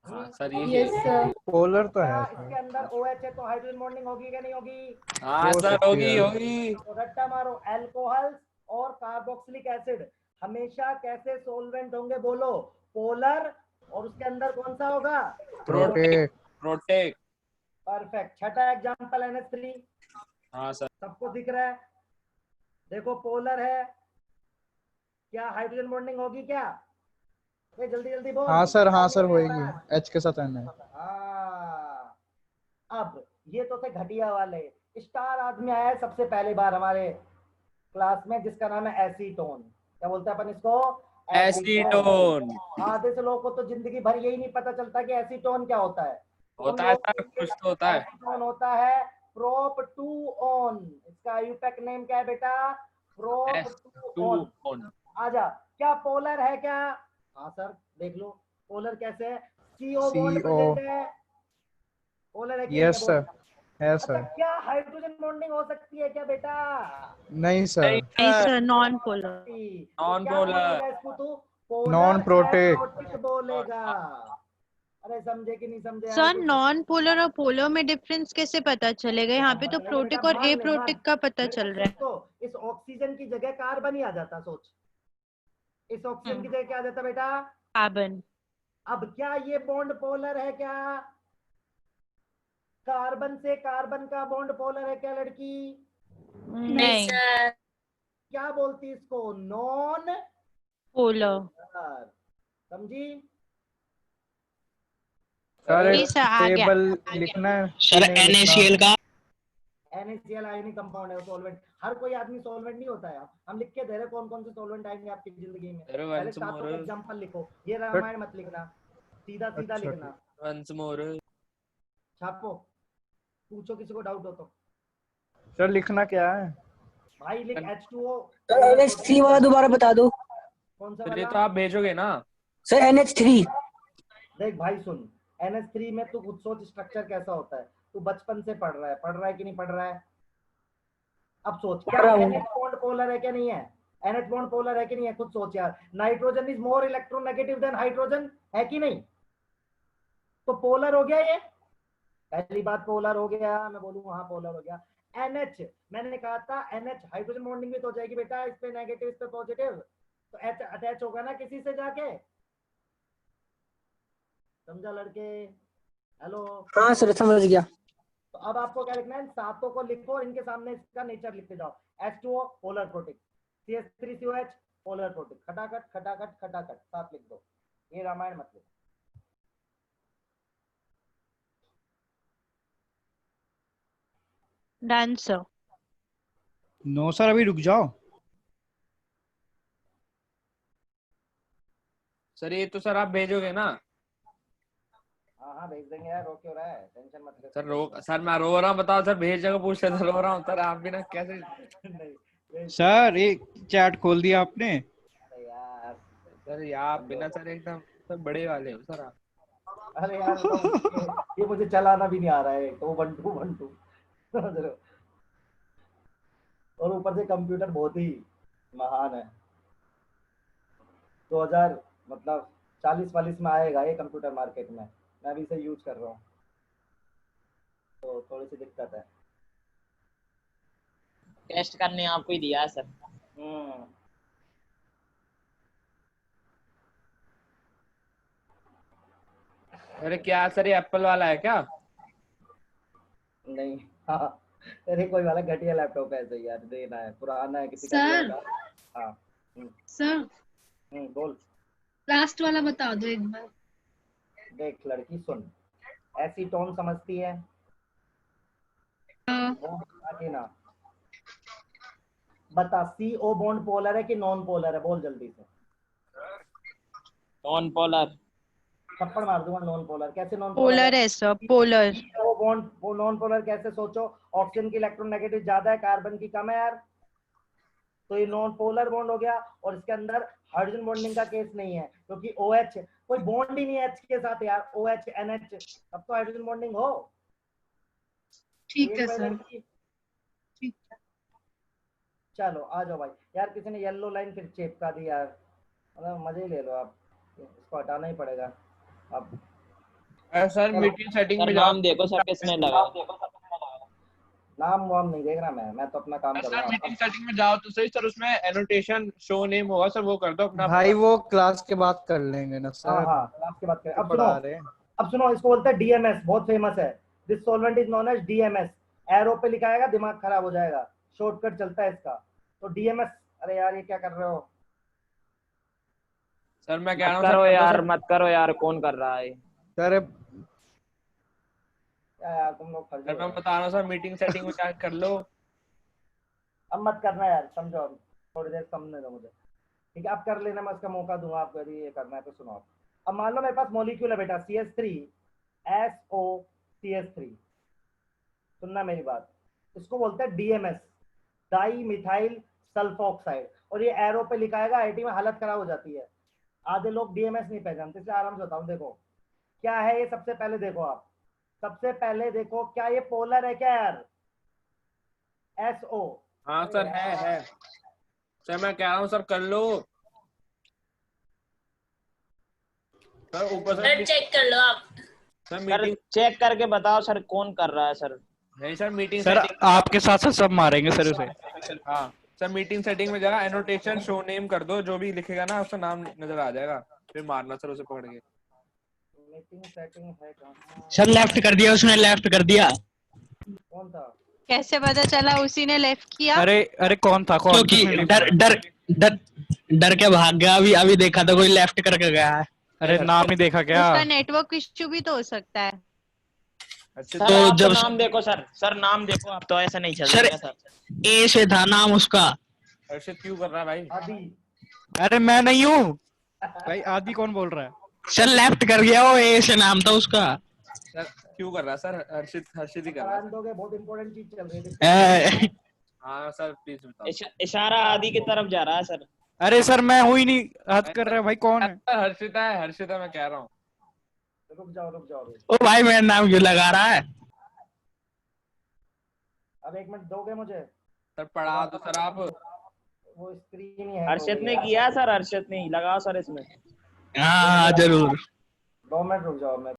हाँ सर ये यस सर। पोलर तो क्या है इसके सर। अंदर OH है तो हाइड्रोजन बॉन्डिंग होगी क्या नहीं होगी? हाँ हो सर सकती होगी है। होगी। तो रट्टा मारो, अल्कोहल्स और कार्बोक्सिलिक एसिड हमेशा कैसे सॉल्वेंट होंगे बोलो? पोलर। और उसके अंदर कौन सा होगा? प्रोटेक। प्रोटेक। प्रोटेक। परफेक्ट। छठा एग्जांपल NH3, हाँ सर। सबको दिख रहा है? देखो पोलर है, क्या हाइड्रोजन बॉन्डिंग होगी क्या? ये जल्दी जल्दी बोल। हाँ सर मेरे होएगी। पास। एच के साथ एन है। हाँ अब ये तो थे घटिया वाले। स्टार आदमी आया है सबसे पहली बार हमारे क्लास में, जिसका नाम है एसीटोन। क्या बोलते हैं अपन इसको? एसीटोन। आधे से लोगों को तो जिंदगी भर यही नहीं पता चलता कि एसीटोन क्या होता है। तो उन होता है लोगों सर, के लिए कुछ तो होता है। एसीटोन होता है प्रोप 2 ऑन। इसका यूपैक नेम क्या है बेटा? Prop 2 on. S2 आजा, क्या पोलर है क्या? हाँ सर देख लो पोलर कैसे है। CO bond CO। प्रेजेंट है। पोलर है कि नहीं है यस बोल। सर। है अच्छा सर। क्या हाइड्रोजन बॉन्डिंग हो सकती है क्या बेटा? नहीं नहीं सर। नहीं सर, सर, नॉन पोलर। तो नॉन क्या पोलर। बोलेगा इसको तू? Polar non protic. एरोटिक बोलेगा। अरे समझे कि नहीं समझे यार सर कुछ? नॉन पोलर और पोलर में डिफरेंस कैसे पता चलेगा? यहाँ पे तो चलेगा बेटा, प्रोटिक और मान ले मान। एप्रोटिक का पता मेरे को चल रहा सुन है। तो, इस ऑक्सीजन की जगह कार्बन ही आ जाता, सोच। इस ऑक्सीजन की जगह क्या आ जाता बेटा? कार्बन। अब क्या ये बॉन्ड पोलर है क्या? कार्बन से कार्बन का बॉन्ड पोलर है क्या लड़की? नहीं नहीं सर। क्या बोलती इसको? Non polar. पोलर। समझी? सर जी एक सर, आ गया। टेबल लिखना है कि सर नहीं लिखना? NaCl का NaCl आयनिक कंपाउंड है, सॉल्वेंट। हर कोई आदमी सॉल्वेंट नहीं होता है। हम लिख के दे रहे कौन कौन से सॉल्वेंट आएंगे आपकी जिंदगी में। अरे पहले वंस सातों मोर। का एग्जांपल लिखो, ये रामायण मत लिखना, सीधा सीधा अच्छा लिखना। ठीक। Once more. छापो, पूछो किसी को डाउट हो तो। सर लिखना क्या है? भाई लिख H2O। सर NH3 वाला दोबारा बता दो। कौन सा फिर ये वाला? तो आप भेजोगे ना? Sir NH3। देख भाई सुन, NH3 में तू खुद सोच स्ट्रक्चर कैसा होता है। तू बचपन से पढ़ रहा है कि नहीं पढ़ रहा है? अब सोच क्या पढ़ रहा हूँ। NH बॉन्ड पोलर है क्या नहीं है? NH बॉन्ड पोलर है कि नहीं है? खुद सोच यार। Nitrogen is more electronegative than hydrogen, है कि नहीं? तो पोलर हो गया ये। पहली बात पोलर हो गया, मैं बोलूँ हाँ पोलर हो गया। NH, मैंने कहा था NH हाइड्रोजन बॉन्डिंग भी तो हो जाएगी बेटा, इस पे नेगेटिव इस पे पॉजिटिव, तो H अटैच होगा ना किसी से जाके। समझा लड़के? हेलो? हाँ सर समझ गया। तो अब आपको क्या लिखना है? सातों को लिखो और इनके सामने इसका नेचर लिखते जाओ। H2O polar protic, CH3COH polar protic, खटाखट खटाखट खटाखट, सात लिख दो। ये रामायण मत लिखो। Done sir. नो सर अभी रुक जाओ। सर ये तो सर आप भेजोगे ना? हाँ हाँ भेज देंगे यार, रो क्यों रहा है, टेंशन मत ले। सर मैं रो रहा हूँ, बताओ सर, भेजने को पूछ रहे थे, रो रहा हूँ सर, आप भी ना कैसे। नहीं सर एक चैट खोल दिया आपने। अरे यार, सर या आप बिना सर एकदम सर बड़े वाले हो सर आप। अरे यार ये मुझे चलाना भी नहीं आ रहा है, तो 1 2 समझ रहे हो? और ऊपर से कंप्यूटर बहुत ही महान है। 2000 मतलब 40 40 में आएगा ये कंप्यूटर मार्केट में, मैं अभी इसे यूज कर रहा हूँ, तो थोड़ी सी दिक्कत है। टेस्ट करने आपको ही दिया है सर। अरे क्या सर ये एप्पल वाला है क्या? नहीं हाँ, अरे कोई वाला घटिया लैपटॉप है ऐसे यार, देना है, पुराना है किसी का सर। दिया था। हाँ सर बोल। लास्ट वाला बता दो एक बार। देख लड़की सुन, एसीटोन समझती है? हाँ। वो बता के ना, बता CO बॉन्ड पोलर है कि नॉन पोलर है, बोल जल्दी से। Non polar. थप्पड़ मार दूंगा। नॉन पोलर कैसे? नॉन पोलर है सर, पोलर। वो बॉन्ड, वो नॉन पोलर कैसे? सोचो, ऑक्सीजन की इलेक्ट्रोनेगेटिव ज्यादा है, कार्बन की कम है यार, तो ये नॉन पोलर बॉन्ड हो गया। और इसके अंदर हाइड्रोजन बॉन्डिंग का केस नहीं है, क्योंकि OH कोई बॉन्ड ही नहीं है H के साथ यार, OH NH, तब तो हाइड्रोजन बॉन्डिंग हो। ठीक है भाई सर। लड़की। ठीक है। चलो आ जाओ भाई यार, किसी ने येलो लाइन फिर चिपका दी यार, मतलब मजे ही ले लो आप, इसको हटाना ही पड़ेगा अब। सर मीटिंग सेटिंग सर में जाओ। नाम देखो सर किसने लगाया। नाम वाम नहीं देख रहा मैं तो अपना काम कर रहा सर हूँ। मीटिंग सेटिंग में जाओ तो सही सर, उसमें एनोटेशन शो नेम होगा सर, वो कर दो अपना। भाई वो क्लास के बाद कर लेंगे ना हाँ सर। हाँ क्लास के बाद करें। अब सुनो, पढ़ा रहे हैं। अब सुनो, इसको बोलते हैं DMS, बहुत फेमस है। This solvent is known as DMS। Arrow पे लिखा आएगा, दिमाग खराब हो जाएगा, शॉर्टकट चलता है इसका, तो DMS। अरे यार ये क्या कर रहे हो? सर मैं कह रहा मत हूँ करो सर, यार, मत करो यार, कौन कर रहा है? सर क्या यार तुम लोग फर्जी सर हो मैं यार। बता रहा हूँ सर, मीटिंग सेटिंग में जाकर कर लो। अब मत करना यार, समझो, अब थोड़ी देर समझने दो मुझे, ठीक है? अब कर लेना, मैं उसका मौका दूंगा आपको, यदि ये करना है तो। सुनो आप, अब मान लो मेरे पास मॉलिक्यूल है बेटा, CH3SO3, सुनना मेरी बात, इसको बोलते हैं DMS, डाई मिथाइल सल्फोक्साइड। और ये एरो पे लिखा आएगा, IT में हालत खराब हो जाती है, आधे लोग DMS नहीं पहचानते, इसलिए आराम से बताऊं। देखो क्या है ये, सबसे पहले देखो आप, सबसे पहले देखो, क्या ये पोलर है क्या यार? SO। हाँ सर है सर, मैं कह रहा हूँ सर कर लो सर, ऊपर सर से चेक कर लो आप। सर सर मीटिंग चेक करके बताओ सर कौन कर रहा है सर। नहीं सर, मीटिंग सर सेटिंग। आपके साथ साथ सब मारेंगे सर उसे। हाँ सर, मीटिंग सेटिंग में जाना, एनोटेशन शो नेम कर दो, जो भी लिखेगा ना उसका नाम नजर आ जाएगा, फिर मारना सर उसे पकड़ के। मीटिंग सेटिंग है कहाँ? सर लेफ्ट कर दिया उसने, लेफ्ट कर दिया। कौन था? कैसे पता चला उसी ने लेफ्ट किया? अरे अरे कौन था, कौन? क्योंकि किसने डर लिखा? डर डर डर के भाग गया। अभी अभी देखा था कोई लेफ्ट करके गया है। अरे नाम ही देखा क्या? उसका नेटवर्क इश्यू भी तो हो सकता है। अच्छा सर तो आप तो जब नाम देखो सर, सर नाम देखो आप, तो ऐसा नहीं सर चलेगा सर। ए से था नाम उसका। हर्षित क्यों कर रहा है भाई? आदि। अरे मैं नहीं हूँ भाई, आदि कौन बोल रहा है? सर लेफ्ट कर गया वो, ए से नाम था उसका। सर क्यों कर रहा है सर? हर्षित ही कर रहा है। करान दोगे, बहुत इंपॉर्टेंट चीज चल रही है। हाँ सर प्लीज बताओ। इशारा आदि की तरफ जा रहा है सर। अरे सर मैं हूँ ही नहीं, हद कर रहा है भाई, कौन है? हर्षिता है, मैं कह रहा हूँ। रुक जाओ अभी। ओ भाई मेरा नाम क्यों लगा रहा है? अब 1 मिनट दोगे मुझे? सर पढ़ा दो सर आप। वो स्क्रीन ही है। हर्षित ने किया सर, हर्षित ने ही लगाओ सर इसमें। हाँ जरूर। 2 मिनट रुक जाओ, मैं